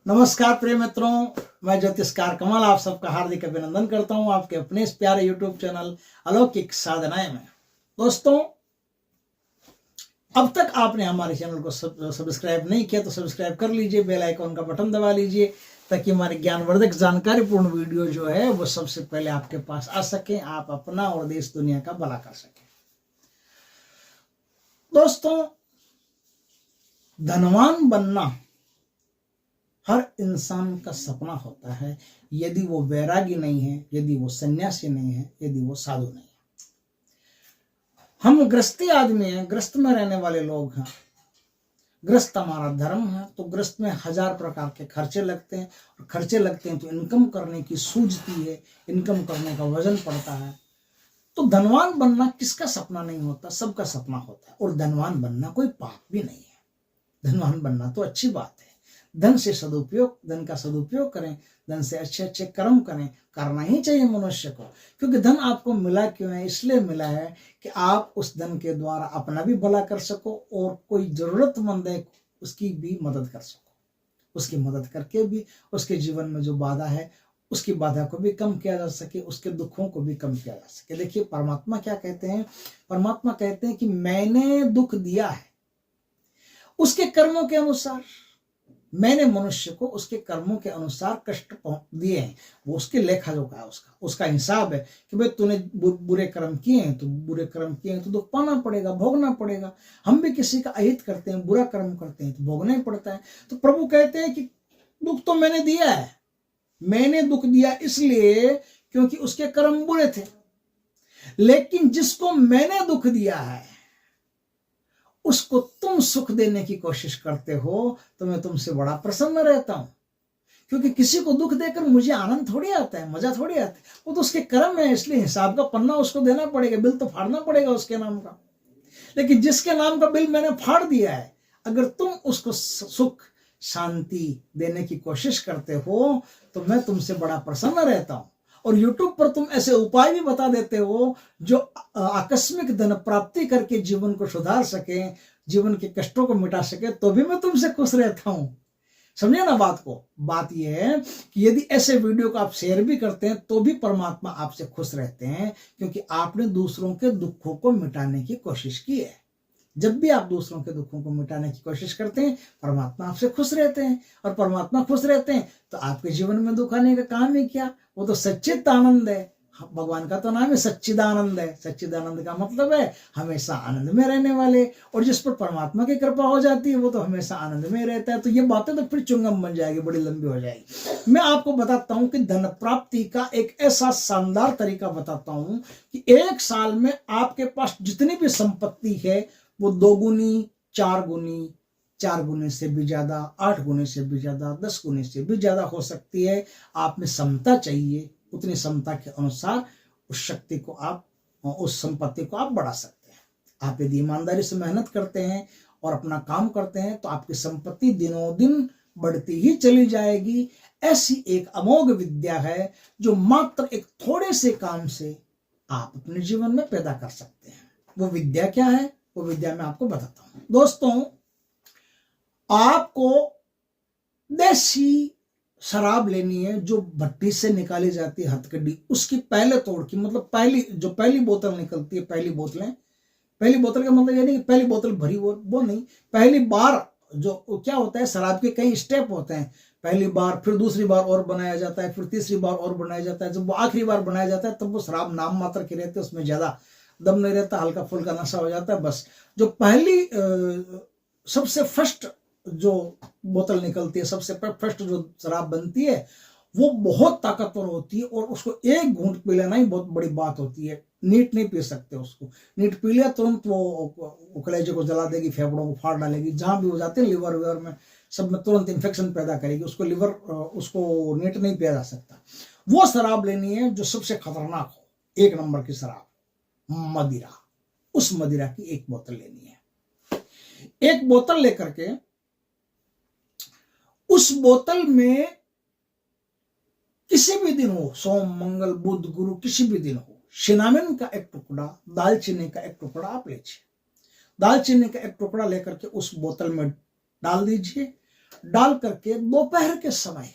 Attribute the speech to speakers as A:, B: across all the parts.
A: नमस्कार प्रिय मित्रों, मैं ज्योतिषकार कमल आप सबका हार्दिक अभिनंदन करता हूं आपके अपने इस प्यारे यूट्यूब चैनल अलौकिक साधनाएं में। दोस्तों, अब तक आपने हमारे चैनल को सब्सक्राइब नहीं किया तो सब्सक्राइब कर लीजिए, बेल आइकॉन का बटन दबा लीजिए ताकि हमारे ज्ञानवर्धक जानकारीपूर्ण वीडियो जो है वो सबसे पहले आपके पास आ सके, आप अपना और देश दुनिया का भला कर सके। दोस्तों, धनवान बनना हर इंसान का सपना होता है, यदि वो वैरागी नहीं है, यदि वो सन्यासी नहीं है, यदि वो साधु नहीं है। हम गृहस्थी आदमी हैं, गृहस्थ में रहने वाले लोग हैं, गृहस्थ हमारा धर्म है, तो गृहस्थ में 1000 प्रकार के खर्चे लगते हैं और खर्चे लगते हैं तो इनकम करने की सूझती है, इनकम करने का वजन पड़ता है। तो धनवान बनना किसका सपना नहीं होता, सबका सपना होता है। और धनवान बनना कोई पाप भी नहीं है, धनवान बनना तो अच्छी बात है। धन से सदुपयोग, धन का सदुपयोग करें, धन से अच्छे अच्छे कर्म करें, करना ही चाहिए मनुष्य को। क्योंकि धन आपको मिला क्यों है, इसलिए मिला है कि आप उस धन के द्वारा अपना भी भला कर सको और कोई जरूरतमंद है उसकी भी मदद कर सको। उसकी मदद करके भी उसके जीवन में जो बाधा है उसकी बाधा को भी कम किया जा सके, उसके दुखों को भी कम किया जा सके। देखिए परमात्मा क्या कहते हैं, परमात्मा कहते हैं कि मैंने दुख दिया है उसके कर्मों के अनुसार, मैंने मनुष्य को उसके कर्मों के अनुसार कष्ट दिए हैं। वो उसके लेखा जोखा है, उसका हिसाब है कि भाई तूने बुरे कर्म किए हैं तो बुरे कर्म किए हैं तो दुख पाना पड़ेगा, भोगना पड़ेगा। हम भी किसी का अहित करते हैं, बुरा कर्म करते हैं तो भोगना ही पड़ता है। तो प्रभु कहते हैं कि दुख तो मैंने दिया है, मैंने दुख दिया इसलिए क्योंकि उसके कर्म बुरे थे। लेकिन जिसको मैंने दुख दिया है उसको तुम सुख देने की कोशिश करते हो तो मैं तुमसे बड़ा प्रसन्न रहता हूं। क्योंकि किसी को दुख देकर मुझे आनंद थोड़ी आता है, मजा थोड़ी आता है, वो तो उसके कर्म है, इसलिए हिसाब का पन्ना उसको देना पड़ेगा, बिल तो फाड़ना पड़ेगा उसके नाम का। लेकिन जिसके नाम का बिल मैंने फाड़ दिया है, अगर तुम उसको सुख शांति देने की कोशिश करते हो तो मैं तुमसे बड़ा प्रसन्न रहता हूं। और YouTube पर तुम ऐसे उपाय भी बता देते हो जो आकस्मिक धन प्राप्ति करके जीवन को सुधार सके, जीवन के कष्टों को मिटा सके, तो भी मैं तुमसे खुश रहता हूं। समझे ना बात को। बात यह है कि यदि ऐसे वीडियो को आप शेयर भी करते हैं तो भी परमात्मा आपसे खुश रहते हैं, क्योंकि आपने दूसरों के दुखों को मिटाने की कोशिश की है। जब भी आप दूसरों के दुखों को मिटाने की कोशिश करते हैं परमात्मा आपसे खुश रहते हैं, और परमात्मा खुश रहते हैं तो आपके जीवन में दुख आने का काम ही क्या, वो तो सच्चित आनंद है। भगवान का तो नाम है सच्चिदानंद है। सच्चिदानंद का मतलब है हमेशा आनंद में रहने वाले, और जिस पर परमात्मा की कृपा हो जाती है वो तो हमेशा आनंद में रहता है। तो ये बातें तो फिर चुंगम बन जाएगी, बड़ी लंबी हो जाएगी। मैं आपको बताता हूं कि धन प्राप्ति का एक ऐसा शानदार तरीका बताता हूं कि 1 साल में आपके पास जितनी भी संपत्ति है वो 2 गुनी, 4 गुनी, 4 गुने से भी ज्यादा, 8 गुने से भी ज्यादा, 10 गुने से भी ज्यादा हो सकती है। आप में क्षमता चाहिए, उतनी क्षमता के अनुसार उस शक्ति को आप, उस संपत्ति को आप बढ़ा सकते हैं। आप यदि ईमानदारी से मेहनत करते हैं और अपना काम करते हैं तो आपकी संपत्ति दिनों दिन बढ़ती ही चली जाएगी। ऐसी एक अमोघ विद्या है जो मात्र एक थोड़े से काम से आप अपने जीवन में पैदा कर सकते हैं। वो विद्या क्या है, वो विद्या मैं आपको बताता हूं। दोस्तों, आपको देसी शराब लेनी है जो भट्टी से निकाली जाती है, हथकड़ी, उसकी पहले तोड़ की, मतलब पहली बोतल निकलती है, पहली बोतल का मतलब ये नहीं कि पहली बोतल भरी वो नहीं, पहली बार जो क्या होता है, शराब के कई स्टेप होते हैं। पहली बार, फिर दूसरी बार और बनाया जाता है, फिर तीसरी बार और बनाया जाता है। जब वो आखिरी बार बनाया जाता है तब वो शराब नाम मात्र की रहती है, उसमें ज्यादा दम नहीं रहता, हल्का फुल्का नशा हो जाता है बस। जो पहली सबसे फर्स्ट जो बोतल निकलती है, सबसे फर्स्ट जो शराब बनती है वो बहुत ताकतवर होती है, और उसको एक घूंट पी लेना ही बहुत बड़ी बात होती है। नीट नहीं पी सकते उसको, नीट पी लिया तुरंत वो कलेजे को जला देगी, फेफड़ों को फाड़ डालेगी, जहां भी हो जाते हैं लिवर विवर में सब में तुरंत इन्फेक्शन पैदा करेगी। उसको नीट नहीं पिया जा सकता। वो शराब लेनी है जो सबसे खतरनाक हो, 1 नंबर की शराब, मदिरा। उस मदिरा की 1 बोतल लेनी है। 1 बोतल लेकर के उस बोतल में किसी भी दिन हो, सोम मंगल बुध गुरु किसी भी दिन हो, सिनामिन का 1 टुकड़ा, दालचीनी का 1 टुकड़ा आप लीजिए। दालचीनी का 1 टुकड़ा लेकर के उस बोतल में डाल दीजिए डाल करके दोपहर के समय,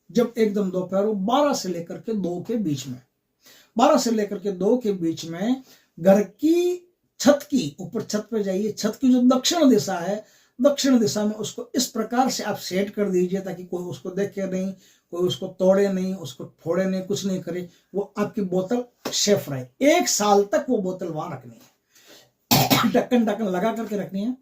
A: जब एकदम दोपहर हो, 12 से लेकर के 2 के बीच में, 12 से लेकर के 2 के बीच में घर की छत की ऊपर छत पे जाइए, छत की जो दक्षिण दिशा है, दक्षिण दिशा में उसको इस प्रकार से आप सेट कर दीजिए ताकि कोई उसको देखे नहीं, कोई उसको तोड़े नहीं, उसको फोड़े नहीं, कुछ नहीं करे। वो आपकी बोतल सेफ रहे। 1 साल तक वो बोतल वहां रखनी है, ढक्कन लगा करके रखनी है।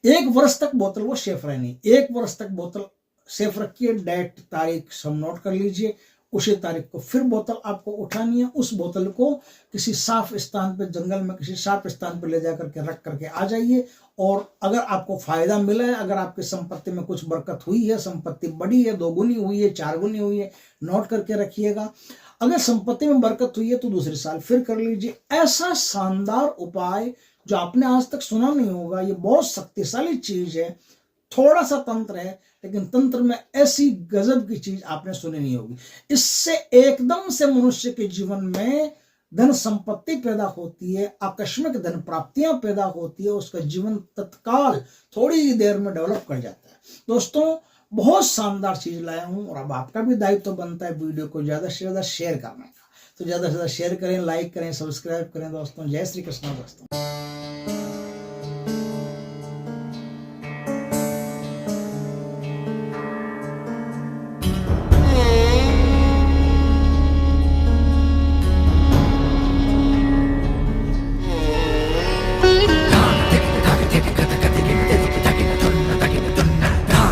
A: 1 वर्ष तक बोतल वो सेफ रहनी, 1 वर्ष तक बोतल सेफ रखिए। डेट तारीख सब नोट कर लीजिए। उसी तारीख को फिर बोतल आपको उठानी है। उस बोतल को किसी साफ स्थान पे, जंगल में किसी साफ स्थान पे ले जाकर के रख करके आ जाइए। और अगर आपको फायदा मिला है, अगर आपकी संपत्ति में कुछ बरकत हुई है, संपत्ति बढ़ी है, 2 गुनी हुई है, 4 गुनी हुई है, नोट करके रखिएगा। अगर संपत्ति में बरकत हुई है तो दूसरे साल फिर कर लीजिए। ऐसा शानदार उपाय जो आपने आज तक सुना नहीं होगा, ये बहुत शक्तिशाली चीज है। थोड़ा सा तंत्र है, लेकिन तंत्र में ऐसी गजब की चीज आपने सुनी नहीं होगी। इससे एकदम से मनुष्य के जीवन में धन संपत्ति पैदा होती है, आकस्मिक धन प्राप्तियां पैदा होती है, उसका जीवन तत्काल थोड़ी ही देर में डेवलप कर जाता है। दोस्तों, बहुत शानदार चीज लाया हूं और अब आपका भी दायित्व तो बनता है वीडियो को ज्यादा से ज्यादा शेयर करने का। तो ज्यादा से ज्यादा शेयर करें, लाइक करें, सब्सक्राइब करें दोस्तों। जय श्री कृष्ण दोस्तों।